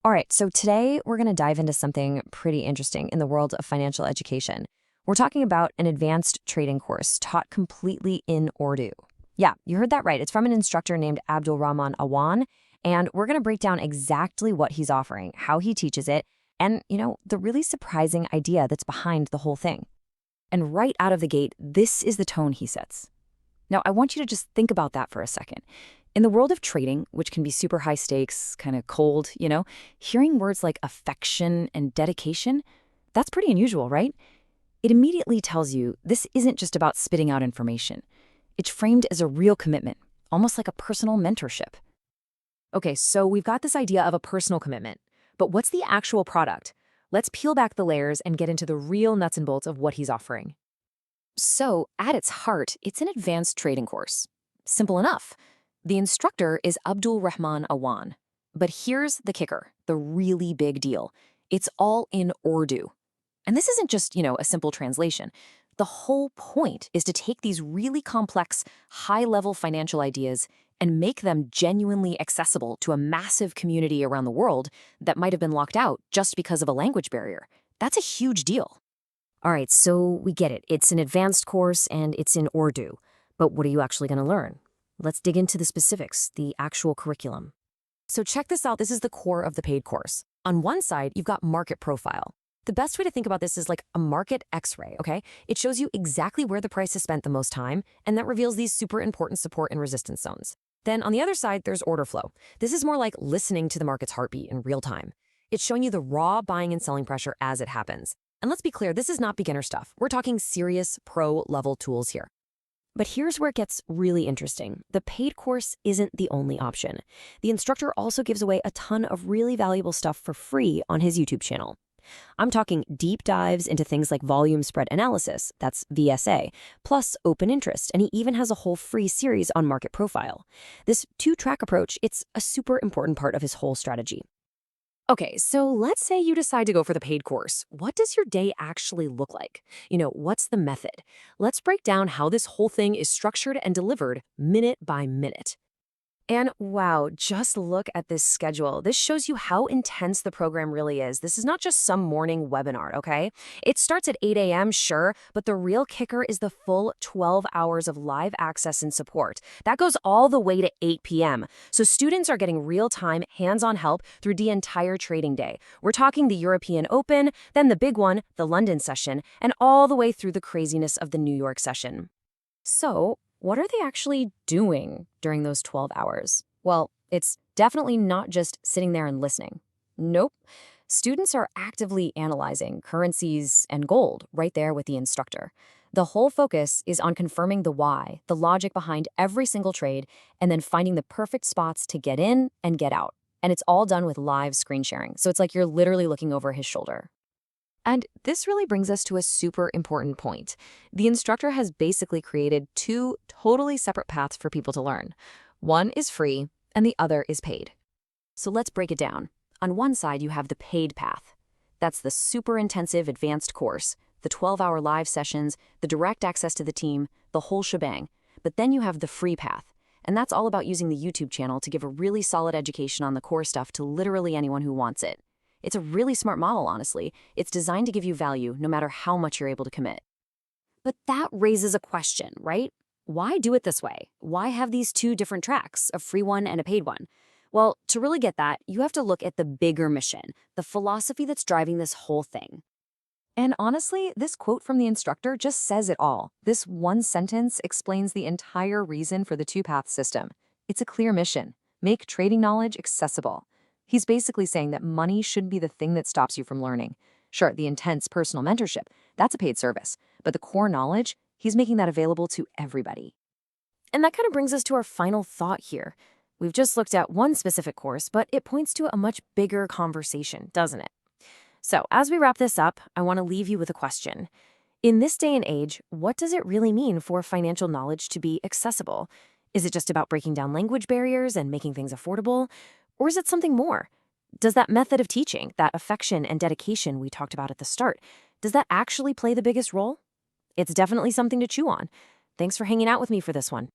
All right, so today we're going to dive into something pretty interesting in the world of financial education. We're talking about an advanced trading course taught completely in Urdu. Yeah, you heard that right. It's from an instructor named Abdul Rehman Awan, and we're going to break down exactly what he's offering, how he teaches it, and, the really surprising idea that's behind the whole thing. And right out of the gate, this is the tone he sets. Now, I want you to just think about that for a second. In the world of trading, which can be super high stakes, kind of cold, hearing words like affection and dedication, that's pretty unusual, right? It immediately tells you this isn't just about spitting out information. It's framed as a real commitment, almost like a personal mentorship. Okay, so we've got this idea of a personal commitment, but what's the actual product? Let's peel back the layers and get into the real nuts and bolts of what he's offering. So, at its heart, it's an advanced trading course. Simple enough. The instructor is Abdul Rehman Awan. But here's the kicker, the really big deal. It's all in Urdu. And this isn't just, a simple translation. The whole point is to take these really complex, high-level financial ideas and make them genuinely accessible to a massive community around the world that might have been locked out just because of a language barrier. That's a huge deal. All right, so we get it. It's an advanced course and it's in Urdu. But what are you actually going to learn? Let's dig into the specifics, the actual curriculum. So check this out. This is the core of the paid course. On one side, you've got market profile. The best way to think about this is like a market x-ray, okay? It shows you exactly where the price has spent the most time, and that reveals these super important support and resistance zones. Then on the other side, there's order flow. This is more like listening to the market's heartbeat in real time. It's showing you the raw buying and selling pressure as it happens. And let's be clear, this is not beginner stuff. We're talking serious pro-level tools here. But here's where it gets really interesting. The paid course isn't the only option. The instructor also gives away a ton of really valuable stuff for free on his YouTube channel. I'm talking deep dives into things like volume spread analysis, that's VSA, plus open interest, and he even has a whole free series on market profile. This two-track approach, it's a super important part of his whole strategy. Okay, so let's say you decide to go for the paid course. What does your day actually look like? What's the method? Let's break down how this whole thing is structured and delivered minute by minute. And wow, just look at this schedule. This shows you how intense the program really is. This is not just some morning webinar, okay? It starts at 8 a.m., sure, but the real kicker is the full 12 hours of live access and support. That goes all the way to 8 p.m. So students are getting real-time, hands-on help through the entire trading day. We're talking the European Open, then the big one, the London session, and all the way through the craziness of the New York session. So, what are they actually doing during those 12 hours? Well, it's definitely not just sitting there and listening. Nope. Students are actively analyzing currencies and gold right there with the instructor. The whole focus is on confirming the why, the logic behind every single trade, and then finding the perfect spots to get in and get out. And it's all done with live screen sharing, so it's like you're literally looking over his shoulder. And this really brings us to a super important point. The instructor has basically created two totally separate paths for people to learn. One is free, and the other is paid. So let's break it down. On one side, you have the paid path. That's the super intensive advanced course, the 12-hour live sessions, the direct access to the team, the whole shebang. But then you have the free path, and that's all about using the YouTube channel to give a really solid education on the core stuff to literally anyone who wants it. It's a really smart model, honestly. It's designed to give you value no matter how much you're able to commit. But that raises a question, right? Why do it this way? Why have these two different tracks, a free one and a paid one? Well, to really get that, you have to look at the bigger mission, the philosophy that's driving this whole thing. And honestly, this quote from the instructor just says it all. This one sentence explains the entire reason for the two-path system. It's a clear mission. Make trading knowledge accessible. He's basically saying that money shouldn't be the thing that stops you from learning. Sure, the intense personal mentorship, that's a paid service. But the core knowledge, he's making that available to everybody. And that kind of brings us to our final thought here. We've just looked at one specific course, but it points to a much bigger conversation, doesn't it? So as we wrap this up, I want to leave you with a question. In this day and age, what does it really mean for financial knowledge to be accessible? Is it just about breaking down language barriers and making things affordable? Or is it something more? Does that method of teaching, that affection and dedication we talked about at the start, does that actually play the biggest role? It's definitely something to chew on. Thanks for hanging out with me for this one.